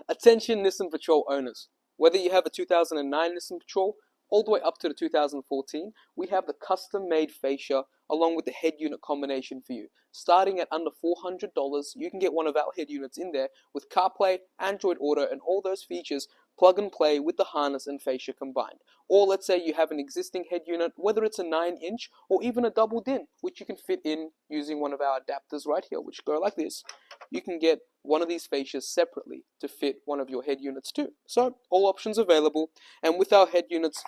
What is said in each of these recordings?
Attention Nissan Patrol owners. Whether you have a 2009 Nissan Patrol all the way up to the 2014, we have the custom-made fascia along with the head unit combination for you. Starting at under $400, you can get one of our head units in there with CarPlay, Android Auto, and all those features plug and play with the harness and fascia combined. Or let's say you have an existing head unit, whether it's a 9-inch or even a double din, which you can fit in using one of our adapters right here, which go like this. You can get one of these fascias separately to fit one of your head units too. So all options available, and with our head units,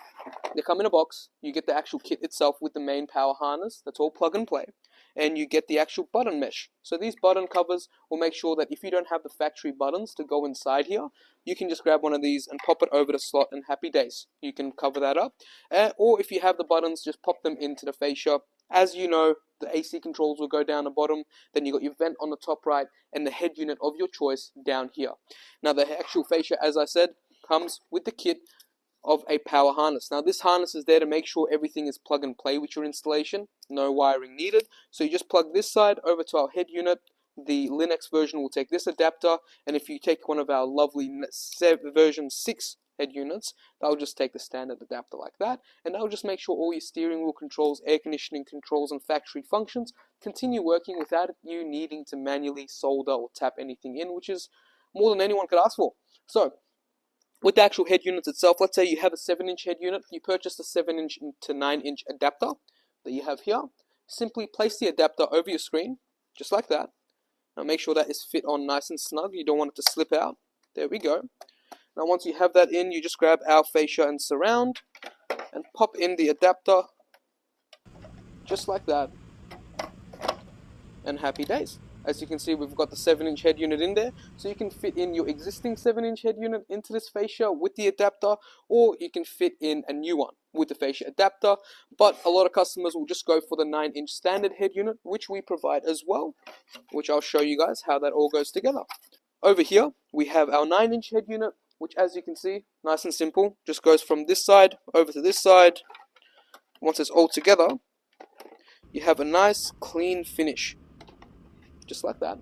they come in a box. You get the actual kit itself with the main power harness, that's all plug and play, and you get the actual button mesh. So these button covers will make sure that if you don't have the factory buttons to go inside here, you can just grab one of these and pop it over the slot and happy days. You can cover that up, or if you have the buttons, just pop them into the fascia. As you know, the AC controls will go down the bottom, then you got your vent on the top right, and the head unit of your choice down here. Now the actual fascia, as I said, comes with the kit of a power harness. Now this harness is there to make sure everything is plug and play with your installation, no wiring needed. So you just plug this side over to our head unit. The Linux version will take this adapter, and if you take one of our lovely version 6 head units, that'll just take the standard adapter like that, and that'll just make sure all your steering wheel controls, air conditioning controls, and factory functions continue working without you needing to manually solder or tap anything in, which is more than anyone could ask for. So with the actual head units itself, let's say you have a 7-inch head unit, you purchased a 7-inch to 9-inch adapter that you have here. Simply place the adapter over your screen, just like that. Now make sure that is fit on nice and snug. You don't want it to slip out. There we go. Now once you have that in, you just grab our fascia and surround and pop in the adapter, just like that, and happy days. As you can see, we've got the 7-inch head unit in there, so you can fit in your existing 7-inch head unit into this fascia with the adapter, or you can fit in a new one with the fascia adapter. But a lot of customers will just go for the 9-inch standard head unit, which we provide as well, which I'll show you guys how that all goes together. Over here, we have our 9-inch head unit, which, as you can see, nice and simple, just goes from this side over to this side. Once it's all together, you have a nice clean finish, just like that,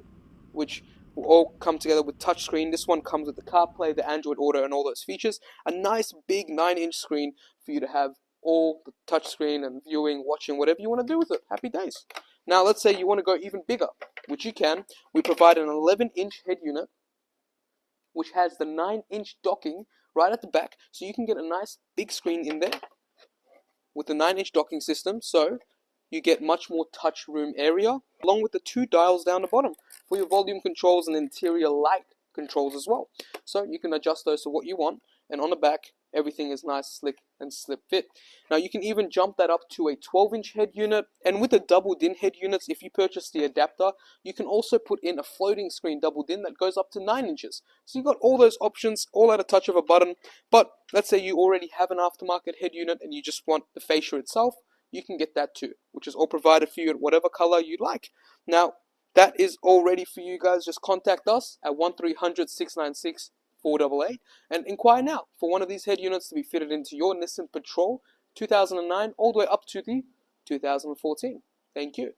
which will all come together with touchscreen. This one comes with the CarPlay, the Android Auto, and all those features. A nice big 9-inch screen for you to have all the touchscreen and viewing, watching, whatever you want to do with it. Happy days. Now let's say you want to go even bigger, which you can. We provide an 11-inch head unit, which has the 9-inch docking right at the back, so you can get a nice big screen in there with the 9-inch docking system, so you get much more touch room area, along with the 2 dials down the bottom for your volume controls and interior light controls as well. So you can adjust those to what you want, and on the back, everything is nice, slick, and slip fit. Now you can even jump that up to a 12-inch head unit, and with the double din head units, if you purchase the adapter, you can also put in a floating screen double din that goes up to 9 inches. So you've got all those options, all at a touch of a button. But let's say you already have an aftermarket head unit and you just want the fascia itself, you can get that too, which is all provided for you at whatever color you like. Now, that is all ready for you guys. Just contact us at 1300-696-488 and inquire now for one of these head units to be fitted into your Nissan Patrol 2009 all the way up to the 2014. Thank you.